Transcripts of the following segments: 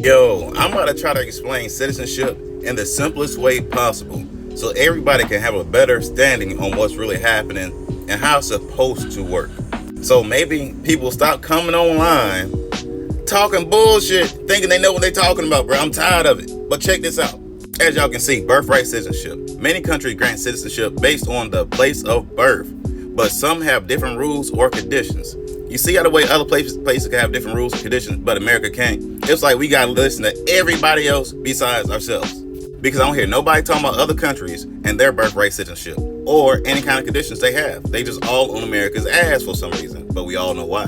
Yo, I'm about to try to explain citizenship in the simplest way possible so everybody can have a better standing on what's really happening and how it's supposed to work. So maybe people stop coming online talking bullshit thinking they know what they're talking about, bro. I'm tired of it. But check this out. As y'all can see, birthright citizenship. Many countries grant citizenship based on the place of birth, but some have different rules or conditions. You see how the way other places can have different rules and conditions, but America can't? It's like we gotta listen to everybody else besides ourselves. Because I don't hear nobody talking about other countries and their birthright citizenship or any kind of conditions they have. They just all on America's ass for some reason, but we all know why.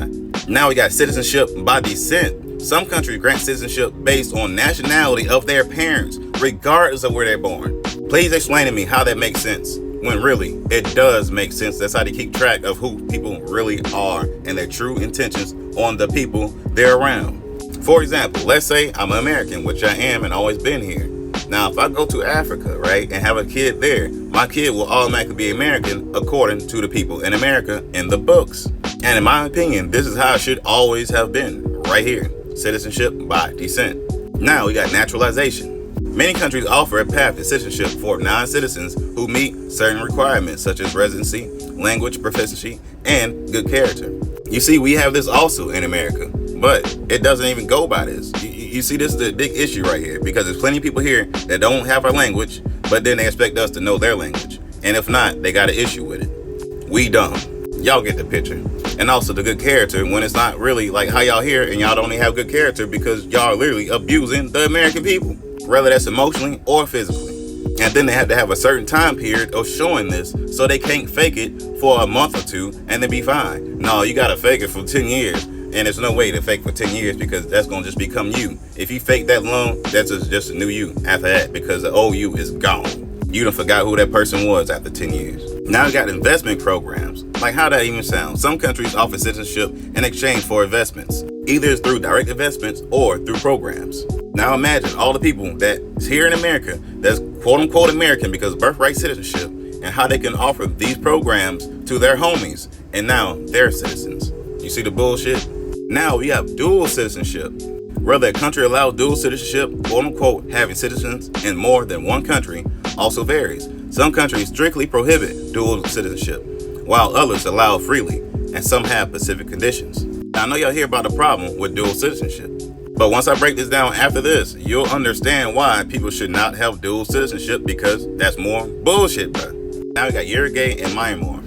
Now we got citizenship by descent. Some countries grant citizenship based on nationality of their parents, regardless of where they're born. Please explain to me how that makes sense, when really it does make sense. That's how they keep track of who people really are and their true intentions on the people they're around. For example, let's say I'm an American, which I am and always been here. Now, if I go to Africa, right, and have a kid there, my kid will automatically be American according to the people in America in the books. And in my opinion, this is how it should always have been, right here. Citizenship by descent. Now we got naturalization. Many countries offer a path to citizenship for non-citizens who meet certain requirements such as residency, language proficiency, and good character. You see, we have this also in America, but it doesn't even go by this. You see, this is the big issue right here, because there's plenty of people here that don't have our language, but then they expect us to know their language. And if not, they got an issue with it. We dumb. Y'all get the picture. And also the good character, when it's not really like how y'all here and y'all don't even have good character because y'all are literally abusing the American people, whether that's emotionally or physically. And then they have to have a certain time period of showing this, so they can't fake it for a month or two and then be fine. No, you gotta fake it for 10 years. And there's no way to fake for 10 years because that's gonna just become you. If you fake that long, that's just a new you after that, because the old you is gone. You done forgot who that person was after 10 years. Now we got investment programs. Like, how that even sound? Some countries offer citizenship in exchange for investments. Either it's through direct investments or through programs. Now imagine all the people that's here in America that's quote unquote American because of birthright citizenship, and how they can offer these programs to their homies, and now they're citizens. You see the bullshit? Now we have dual citizenship. Whether a country allows dual citizenship, quote unquote, having citizens in more than one country, also varies. Some countries strictly prohibit dual citizenship, while others allow freely, and some have specific conditions. Now, I know y'all hear about the problem with dual citizenship, but once I break this down after this, you'll understand why people should not have dual citizenship, because that's more bullshit, bro. Now we got Uruguay and Myanmar.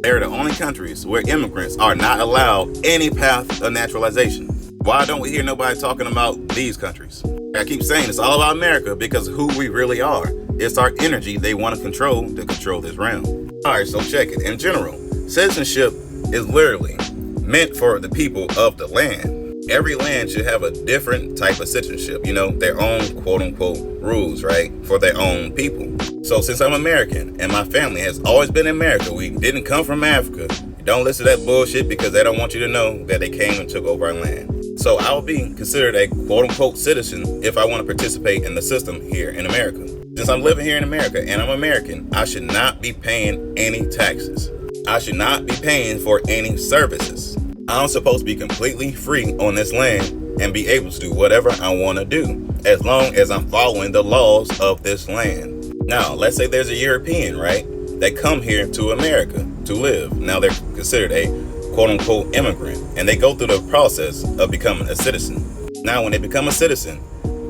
They're the only countries where immigrants are not allowed any path of naturalization. Why don't we hear nobody talking about these countries? I keep saying it's all about America because of who we really are. It's our energy they want to control this realm. Alright, so check it. In general, citizenship is literally meant for the people of the land. Every land should have a different type of citizenship, their own quote unquote rules, right? For their own people. So since I'm American and my family has always been in America, we didn't come from Africa. Don't listen to that bullshit because they don't want you to know that they came and took over our land. So I will be considered a quote unquote citizen if I want to participate in the system here in America. Since I'm living here in America and I'm American, I should not be paying any taxes. I should not be paying for any services. I'm supposed to be completely free on this land and be able to do whatever I want to do, as long as I'm following the laws of this land. Now, let's say there's a European, right, that come here to America to live. Now they're considered a quote unquote immigrant, and they go through the process of becoming a citizen. Now, when they become a citizen,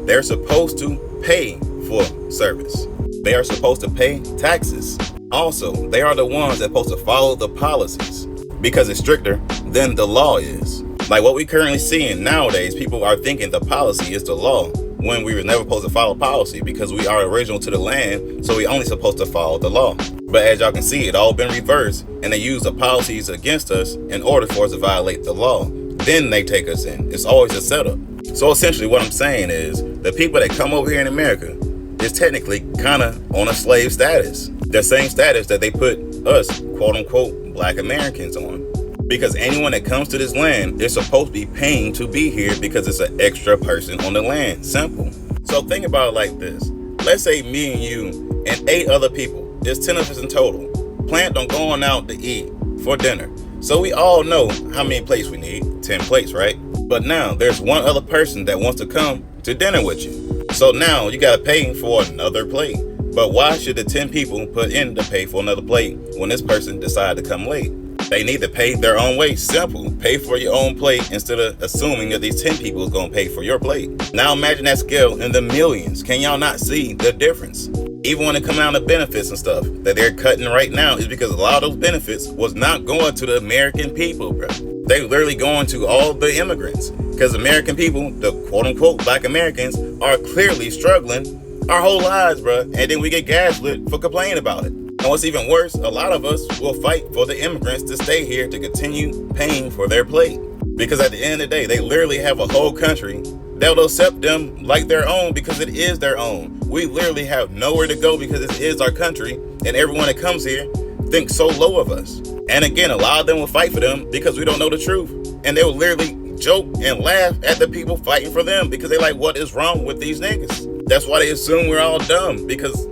they're supposed to pay for service. They are supposed to pay taxes. Also, they are the ones that are supposed to follow the policies, because it's stricter than the law is. Like what we currently seeing nowadays, people are thinking the policy is the law, when we were never supposed to follow policy, because we are original to the land, so we only supposed to follow the law. But as y'all can see, it all been reversed, and they use the policies against us in order for us to violate the law. Then they take us in. It's always a setup. So essentially what I'm saying is, the people that come over here in America is technically kind of on a slave status. The same status that they put us, quote unquote, black Americans on. Because anyone that comes to this land is supposed to be paying to be here because it's an extra person on the land. Simple. So think about it like this. Let's say me and you and 8 other people, there's 10 of us in total, planned on going out to eat for dinner. So we all know how many plates we need, 10 plates, right? But now there's one other person that wants to come to dinner with you. So now you gotta pay for another plate. But why should the 10 people put in to pay for another plate when this person decided to come late? They need to pay their own way. Simple. Pay for your own plate instead of assuming that these 10 people is going to pay for your plate. Now imagine that scale in the millions. Can y'all not see the difference? Even when it comes down to benefits and stuff that they're cutting right now is because a lot of those benefits was not going to the American people, bro. They literally going to all the immigrants because American people, the quote unquote black Americans, are clearly struggling our whole lives, bro. And then we get gaslit for complaining about it. And what's even worse, a lot of us will fight for the immigrants to stay here to continue paying for their plate. Because at the end of the day, they literally have a whole country that will accept them like their own because it is their own. We literally have nowhere to go because it is our country, and everyone that comes here thinks so low of us. And again, a lot of them will fight for them because we don't know the truth. And they will literally joke and laugh at the people fighting for them because they're like, what is wrong with these niggas? That's why they assume we're all dumb, because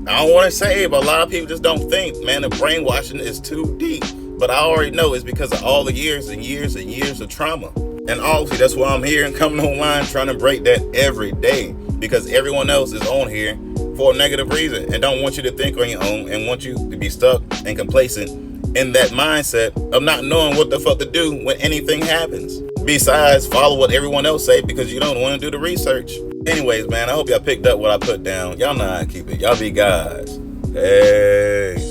I don't want to say it, but a lot of people just don't think, man, the brainwashing is too deep. But I already know it's because of all the years and years and years of trauma. And obviously that's why I'm here and coming online trying to break that every day, because everyone else is on here for a negative reason and don't want you to think on your own and want you to be stuck and complacent in that mindset of not knowing what the fuck to do when anything happens. Besides, follow what everyone else say because you don't want to do the research. Anyways, man, I hope y'all picked up what I put down. Y'all know how I keep it. Y'all be guys. Hey.